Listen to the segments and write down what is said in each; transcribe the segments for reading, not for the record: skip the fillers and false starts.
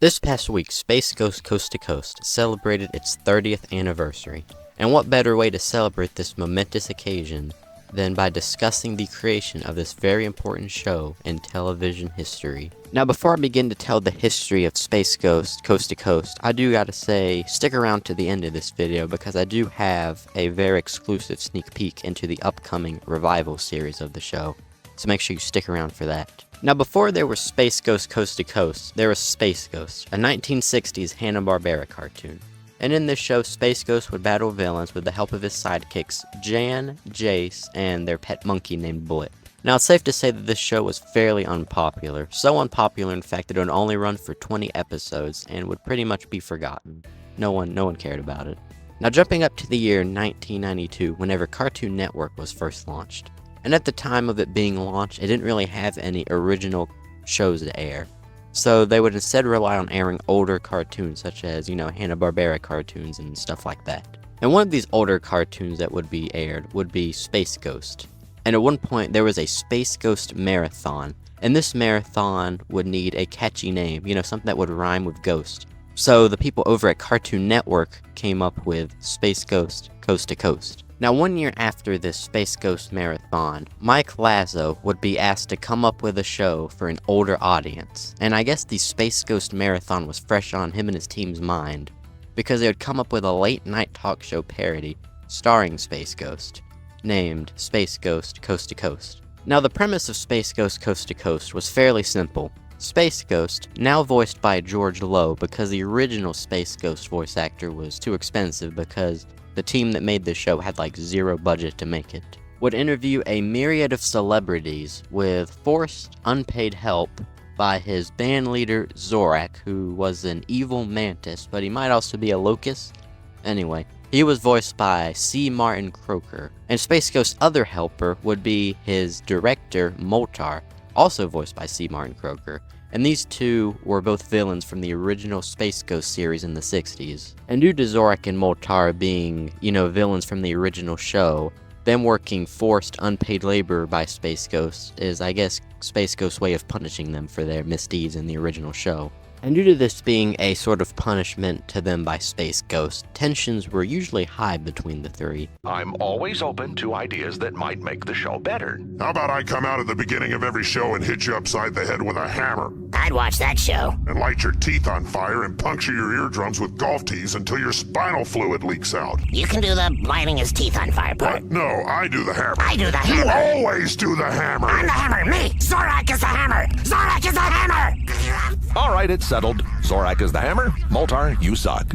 This past week, Space Ghost Coast to Coast celebrated its 30th anniversary, and what better way to celebrate this momentous occasion than by discussing the creation of this very important show in television history. Now, before I begin to tell the history of Space Ghost Coast to Coast, I do gotta say, stick around to the end of this video because I do have a very exclusive sneak peek into the upcoming revival series of the show, so make sure you stick around for that. Now, before there was Space Ghost Coast to Coast, there was Space Ghost, a 1960s Hanna-Barbera cartoon. And in this show, Space Ghost would battle villains with the help of his sidekicks, Jan, Jace, and their pet monkey named Blip. Now, it's safe to say that this show was fairly unpopular. So unpopular, in fact, that it would only run for 20 episodes and would pretty much be forgotten. No one cared about it. Now, jumping up to the year 1992, whenever Cartoon Network was first launched. And at the time of it being launched, it didn't really have any original shows to air. So they would instead rely on airing older cartoons, such as, Hanna-Barbera cartoons and stuff like that. And one of these older cartoons that would be aired would be Space Ghost. And at one point, there was a Space Ghost marathon. And this marathon would need a catchy name, something that would rhyme with ghost. So the people over at Cartoon Network came up with Space Ghost Coast to Coast. Now, 1 year after this Space Ghost marathon, Mike Lazo would be asked to come up with a show for an older audience. And I guess the Space Ghost marathon was fresh on him and his team's mind, because they would come up with a late-night talk show parody starring Space Ghost, named Space Ghost Coast to Coast. Now, the premise of Space Ghost Coast to Coast was fairly simple. Space Ghost, now voiced by George Lowe, because the original Space Ghost voice actor was too expensive because the team that made this show had zero budget to make it, would interview a myriad of celebrities with forced, unpaid help by his band leader Zorak, who was an evil mantis, but he might also be a locust. Anyway, he was voiced by C. Martin Croker, and Space Ghost's other helper would be his director Moltar, also voiced by C. Martin Croker. And these two were both villains from the original Space Ghost series in the 60s. And due to Zorak and Moltar being, villains from the original show, them working forced unpaid labor by Space Ghost is, I guess, Space Ghost's way of punishing them for their misdeeds in the original show. And due to this being a sort of punishment to them by Space Ghost, tensions were usually high between the three. I'm always open to ideas that might make the show better. How about I come out at the beginning of every show and hit you upside the head with a hammer? I'd watch that show. And light your teeth on fire and puncture your eardrums with golf tees until your spinal fluid leaks out. You can do the lighting his teeth on fire part. What? No, I do the hammer. I do the hammer. You always do the hammer. I'm the hammer. Me. Zorak is the hammer. Zorak is the hammer. All right, it's settled. Zorak is the hammer. Moltar, you suck.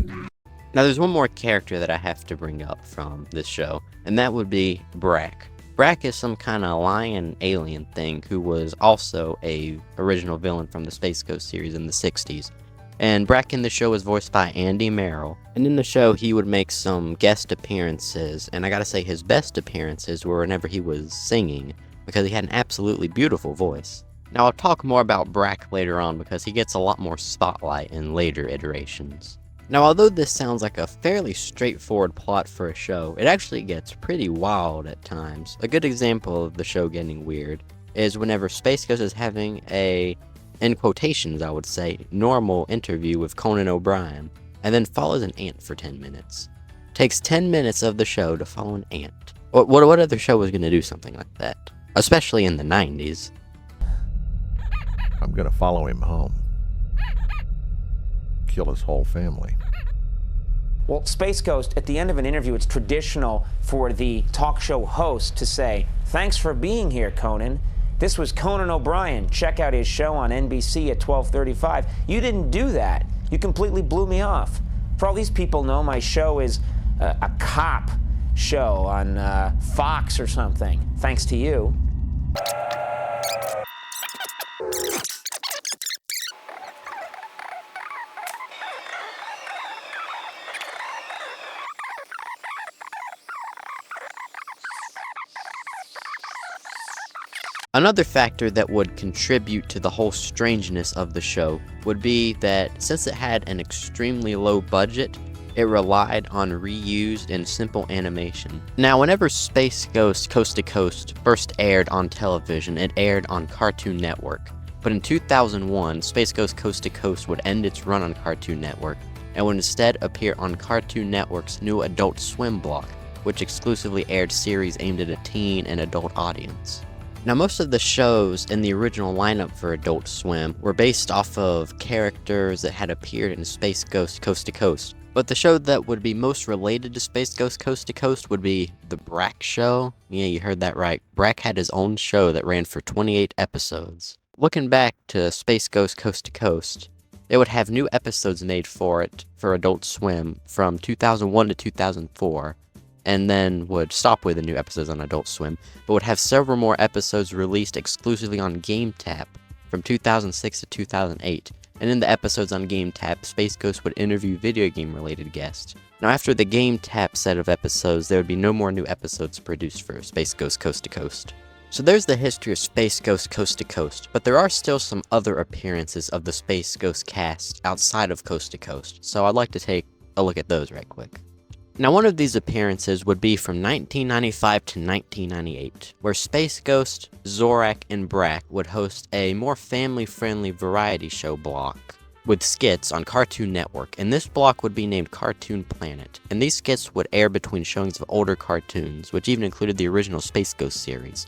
Now, there's one more character that I have to bring up from this show, and that would be Brak. Brak is some kind of lion alien thing who was also a original villain from the Space Ghost series in the 60s. And Brak in the show was voiced by Andy Merrill. And in the show, he would make some guest appearances, and I gotta say his best appearances were whenever he was singing, because he had an absolutely beautiful voice. Now, I'll talk more about Brak later on because he gets a lot more spotlight in later iterations. Now, although this sounds like a fairly straightforward plot for a show, it actually gets pretty wild at times. A good example of the show getting weird is whenever Space Ghost is having a, in quotations I would say, normal interview with Conan O'Brien, and then follows an ant for 10 minutes. Takes 10 minutes of the show to follow an ant. What other show was going to do something like that? Especially in the 90s. I'm gonna follow him home. Kill his whole family. Well, Space Ghost, at the end of an interview, it's traditional for the talk show host to say, "Thanks for being here, Conan. This was Conan O'Brien. Check out his show on NBC at 12:35. You didn't do that. You completely blew me off. For all these people know, my show is a cop show on Fox or something. Thanks to you." Another factor that would contribute to the whole strangeness of the show would be that since it had an extremely low budget, it relied on reused and simple animation. Now, whenever Space Ghost Coast to Coast first aired on television, it aired on Cartoon Network. But in 2001, Space Ghost Coast to Coast would end its run on Cartoon Network and would instead appear on Cartoon Network's new Adult Swim block, which exclusively aired series aimed at a teen and adult audience. Now, most of the shows in the original lineup for Adult Swim were based off of characters that had appeared in Space Ghost Coast to Coast, but the show that would be most related to Space Ghost Coast to Coast would be The Brak Show. Yeah, you heard that right. Brak had his own show that ran for 28 episodes. Looking back to Space Ghost Coast to Coast, they would have new episodes made for it for Adult Swim from 2001 to 2004, and then would stop with the new episodes on Adult Swim, but would have several more episodes released exclusively on GameTap from 2006 to 2008. And in the episodes on GameTap, Space Ghost would interview video game related guests. Now, after the GameTap set of episodes, there would be no more new episodes produced for Space Ghost Coast to Coast. So there's the history of Space Ghost Coast to Coast, but there are still some other appearances of the Space Ghost cast outside of Coast to Coast, so I'd like to take a look at those right quick. Now, one of these appearances would be from 1995 to 1998, where Space Ghost, Zorak, and Brak would host a more family-friendly variety show block with skits on Cartoon Network, and this block would be named Cartoon Planet, and these skits would air between showings of older cartoons, which even included the original Space Ghost series.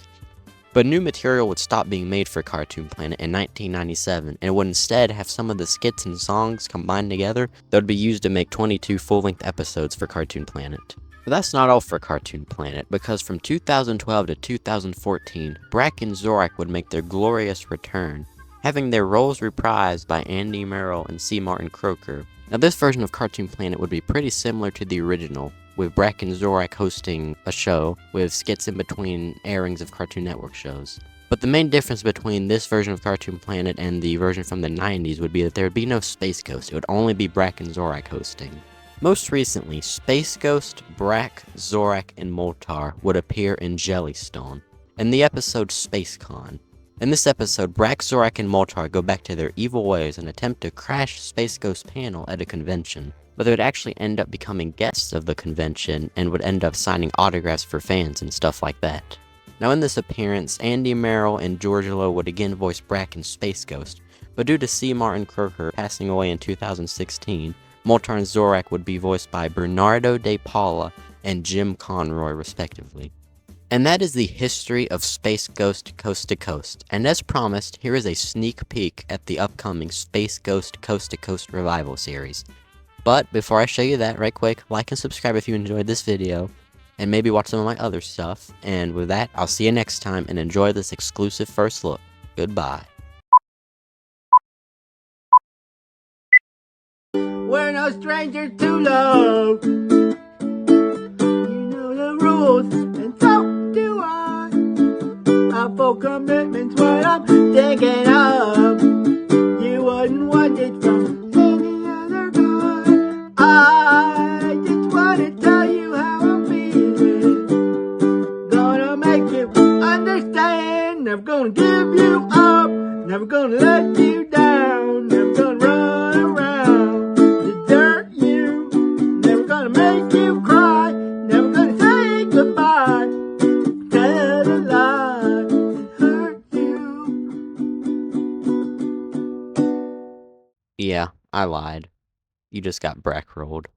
But new material would stop being made for Cartoon Planet in 1997, and would instead have some of the skits and songs combined together that would be used to make 22 full-length episodes for Cartoon Planet. But that's not all for Cartoon Planet, because from 2012 to 2014, Brak and Zorak would make their glorious return, having their roles reprised by Andy Merrill and C. Martin Croker. Now, this version of Cartoon Planet would be pretty similar to the original, with Brak and Zorak hosting a show with skits in between airings of Cartoon Network shows. But the main difference between this version of Cartoon Planet and the version from the 90s would be that there would be no Space Ghost. It would only be Brak and Zorak hosting. Most recently, Space Ghost, Brak, Zorak, and Moltar would appear in Jellystone, in the episode Space Con. In this episode, Brak, Zorak, and Moltar go back to their evil ways and attempt to crash Space Ghost panel at a convention. But they would actually end up becoming guests of the convention and would end up signing autographs for fans and stuff like that. Now, in this appearance, Andy Merrill and George Lowe would again voice Brak and Space Ghost, but due to C. Martin Croker passing away in 2016, Moltar and Zorak would be voiced by Bernardo De Paula and Jim Conroy, respectively. And that is the history of Space Ghost Coast to Coast, and as promised, here is a sneak peek at the upcoming Space Ghost Coast to Coast revival series. But before I show you that, right quick, like and subscribe if you enjoyed this video, and maybe watch some of my other stuff. And with that, I'll see you next time, and enjoy this exclusive first look. Goodbye. We're no stranger to love. You know the rules, and so do I. Our full commitment's what I'm thinking of. You wouldn't want it from any other guy. I just want to tell you how I'm feeling. Gonna make you understand. Never gonna give you up. Never gonna let you down. Never gonna run around to dirt you. Never gonna make you cry. Never gonna say goodbye. Tell a lie and hurt you. Yeah, I lied. You just got Brak rolled.